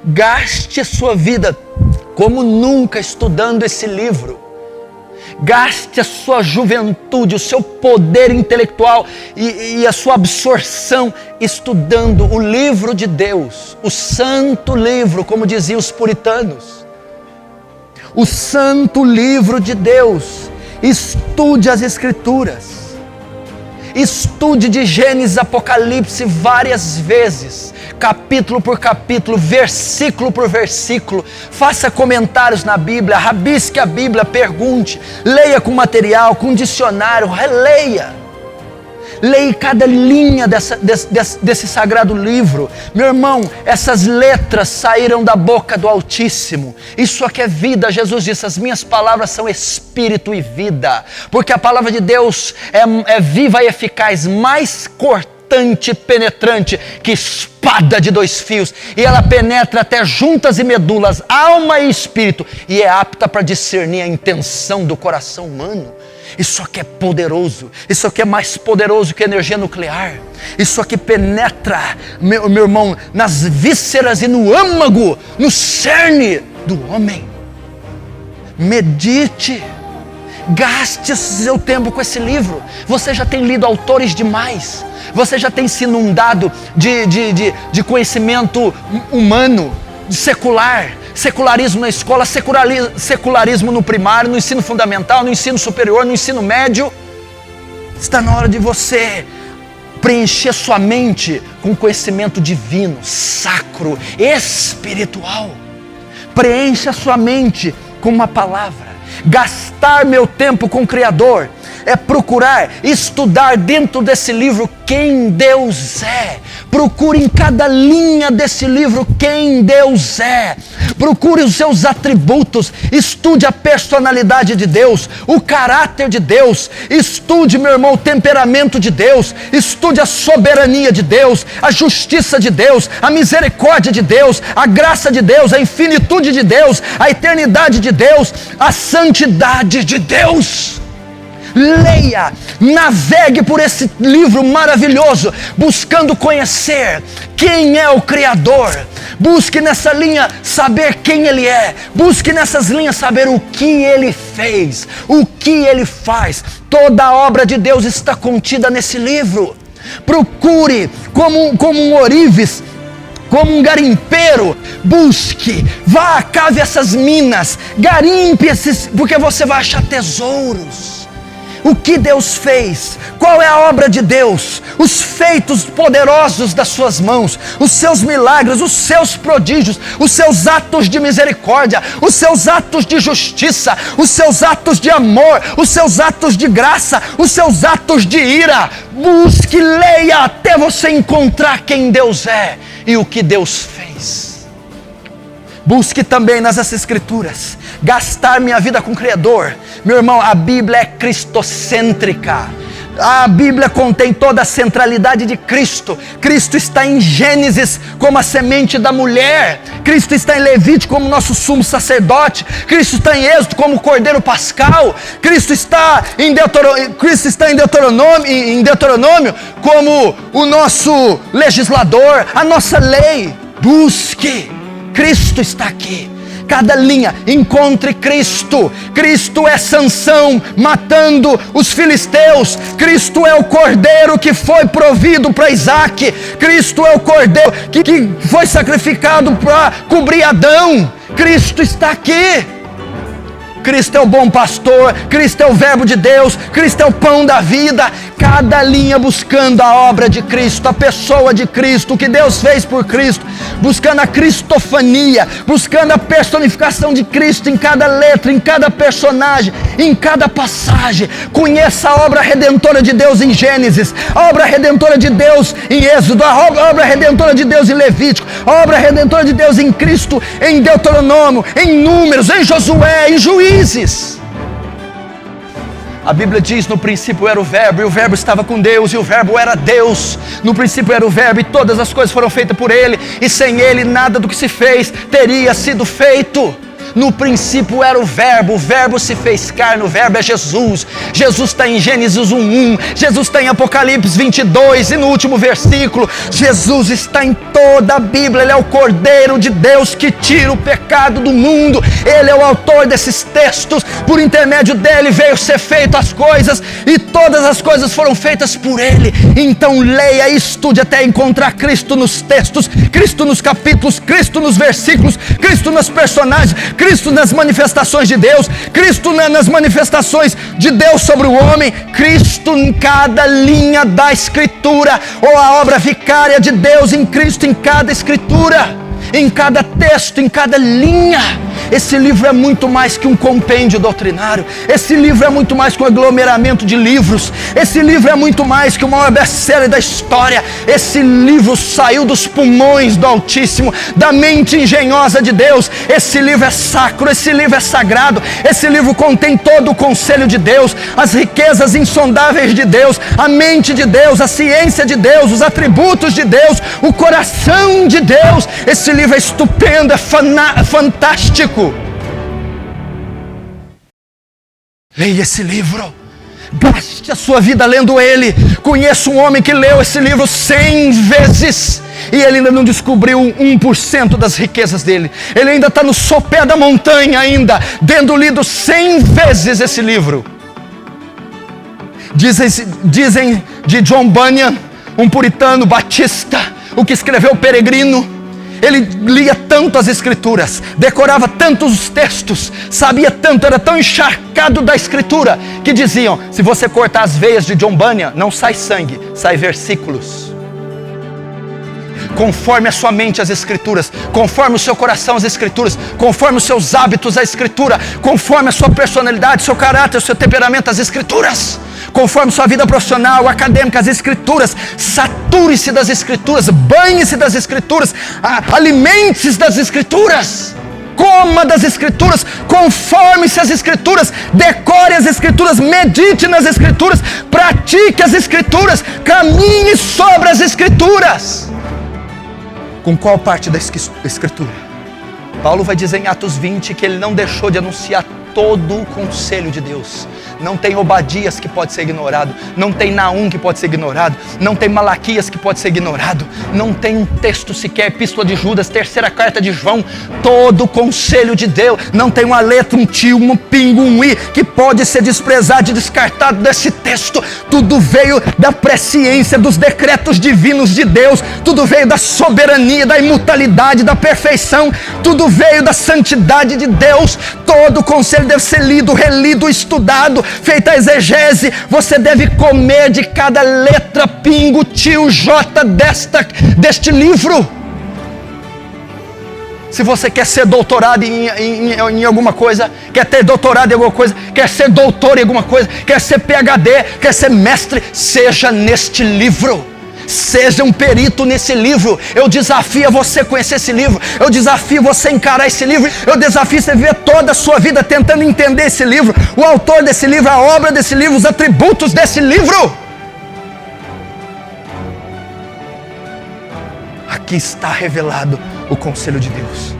Gaste a sua vida como nunca estudando esse livro. Gaste a sua juventude, o seu poder intelectual e a sua absorção estudando o livro de Deus, o santo livro, como diziam os puritanos. O santo livro de Deus. Estude as Escrituras. Estude de Gênesis a Apocalipse várias vezes, capítulo por capítulo, versículo por versículo. Faça comentários na Bíblia, rabisque a Bíblia, pergunte, leia com material, com dicionário, releia. Leia cada linha desse sagrado livro. Meu irmão, essas letras saíram da boca do Altíssimo. Isso aqui é vida. Jesus disse, as minhas palavras são espírito e vida. Porque a palavra de Deus é viva e eficaz, mais cortante e penetrante que espada de 2 fios. E ela penetra até juntas e medulas, alma e espírito. E é apta para discernir a intenção do coração humano. Isso aqui é poderoso. Isso aqui é mais poderoso que energia nuclear. Isso aqui penetra, meu irmão, nas vísceras e no âmago, no cerne do homem. Medite. Gaste seu tempo com esse livro. Você já tem lido autores demais. Você já tem se inundado de conhecimento humano, secular. Secularismo na escola, secularismo no primário, no ensino fundamental, no ensino superior, no ensino médio. Está na hora de você preencher sua mente com conhecimento divino, sacro, espiritual. Preencha sua mente com uma palavra. Gastar meu tempo com o Criador é procurar estudar dentro desse livro quem Deus é. Procure em cada linha desse livro quem Deus é. Procure os seus atributos. Estude a personalidade de Deus, o caráter de Deus. Estude, meu irmão, o temperamento de Deus. Estude a soberania de Deus, a justiça de Deus, a misericórdia de Deus, a graça de Deus, a infinitude de Deus, a eternidade de Deus, a santidade de Deus. Leia, navegue por esse livro maravilhoso, buscando conhecer quem é o Criador. Busque nessa linha saber quem Ele é. Busque nessas linhas saber o que Ele fez, o que Ele faz. Toda a obra de Deus está contida nesse livro. Procure como um ourives, como um garimpeiro, busque, vá, cave essas minas, garimpe esses, porque você vai achar tesouros. O que Deus fez? Qual é a obra de Deus? Os feitos poderosos das suas mãos, os seus milagres, os seus prodígios, os seus atos de misericórdia, os seus atos de justiça, os seus atos de amor, os seus atos de graça, os seus atos de ira. Busque, leia até você encontrar quem Deus é e o que Deus fez. Busque também nas Escrituras gastar minha vida com o Criador. Meu irmão, a Bíblia é cristocêntrica. A Bíblia contém toda a centralidade de Cristo. Cristo está em Gênesis como a semente da mulher. Cristo está em Levítico como nosso sumo sacerdote. Cristo está em Êxodo como o Cordeiro Pascal. Cristo está em Deuteronômio como o nosso legislador, a nossa lei. Busque. Cristo está aqui. Cada linha, encontre Cristo. Cristo é Sansão matando os filisteus. Cristo é o cordeiro que foi provido para Isaac. Cristo é o cordeiro que foi sacrificado para cobrir Adão. Cristo está aqui. Cristo é o bom pastor, Cristo é o verbo de Deus, Cristo é o pão da vida. Cada linha buscando a obra de Cristo, a pessoa de Cristo, o que Deus fez por Cristo, buscando a cristofania, buscando a personificação de Cristo em cada letra, em cada personagem, em cada passagem. Conheça a obra redentora de Deus em Gênesis, a obra redentora de Deus em Êxodo, a obra redentora de Deus em Levítico, a obra redentora de Deus em Cristo, em Deuteronômio, em Números, em Josué, em Juízes. A Bíblia diz: no princípio era o verbo, e o verbo estava com Deus, e o verbo era Deus. No princípio era o verbo, e todas as coisas foram feitas por ele, e sem ele nada do que se fez teria sido feito. No princípio era o Verbo se fez carne, o Verbo é Jesus. Jesus está em Gênesis 1:1, Jesus está em Apocalipse 22 e no último versículo, Jesus está em toda a Bíblia. Ele é o Cordeiro de Deus que tira o pecado do mundo. Ele é o autor desses textos. Por intermédio dele veio ser feito as coisas e todas as coisas foram feitas por ele. Então leia e estude até encontrar Cristo nos textos, Cristo nos capítulos, Cristo nos versículos, Cristo nos personagens, Cristo nas manifestações de Deus, Cristo nas manifestações de Deus sobre o homem, Cristo em cada linha da Escritura, ou a obra vicária de Deus em Cristo em cada Escritura, em cada texto, em cada linha. Esse livro é muito mais que um compêndio doutrinário. Esse livro é muito mais que um aglomeramento de livros. Esse livro é muito mais que o maior best-seller da história. Esse livro saiu dos pulmões do Altíssimo, da mente engenhosa de Deus. Esse livro é sacro, esse livro é sagrado. Esse livro contém todo o conselho de Deus, as riquezas insondáveis de Deus, a mente de Deus, a ciência de Deus, os atributos de Deus, o coração de Deus. Esse livro é estupendo, é fantástico. Leia esse livro, gaste a sua vida lendo ele. Conheço um homem que leu esse livro 100 vezes e ele ainda não descobriu 1% das riquezas dele. Ele ainda está no sopé da montanha ainda, tendo lido 100 vezes esse livro. Dizem de John Bunyan, um puritano batista, o que escreveu o Peregrino. Ele lia tanto as Escrituras, decorava tantos os textos, sabia tanto, era tão encharcado da Escritura, que diziam, se você cortar as veias de John Bunyan, não sai sangue, sai versículos. Conforme a sua mente as Escrituras, conforme o seu coração as Escrituras, conforme os seus hábitos a Escritura, conforme a sua personalidade, seu caráter, o seu temperamento as Escrituras, conforme sua vida profissional, acadêmica, as Escrituras. Sature-se das Escrituras, banhe-se das Escrituras, alimente-se das Escrituras, coma das Escrituras, conforme-se às Escrituras, decore as Escrituras, medite nas Escrituras, pratique as Escrituras, caminhe sobre as Escrituras. Com qual parte da Escritura? Paulo vai dizer em Atos 20 que ele não deixou de anunciar todo o conselho de Deus. Não tem Obadias que pode ser ignorado, não tem Naum que pode ser ignorado, não tem Malaquias que pode ser ignorado, não tem um texto sequer, Epístola de Judas, terceira carta de João, todo o conselho de Deus, não tem uma letra, um tio, um pingo, um i, que pode ser desprezado e descartado desse texto. Tudo veio da presciência, dos decretos divinos de Deus, tudo veio da soberania, da imutabilidade, da perfeição, tudo veio da santidade de Deus. Todo o conselho deve ser lido, relido, estudado, feita a exegese. Você deve comer de cada letra, pingo, tio, jota deste livro. Se você quer ser doutorado em alguma coisa, quer ter doutorado em alguma coisa, quer ser doutor em alguma coisa, quer ser PhD, quer ser mestre, seja neste livro. Seja um perito nesse livro. Eu desafio você a conhecer esse livro. Eu desafio você a encarar esse livro. Eu desafio você a viver toda a sua vida tentando entender esse livro, o autor desse livro, a obra desse livro, os atributos desse livro. Aqui está revelado o conselho de Deus.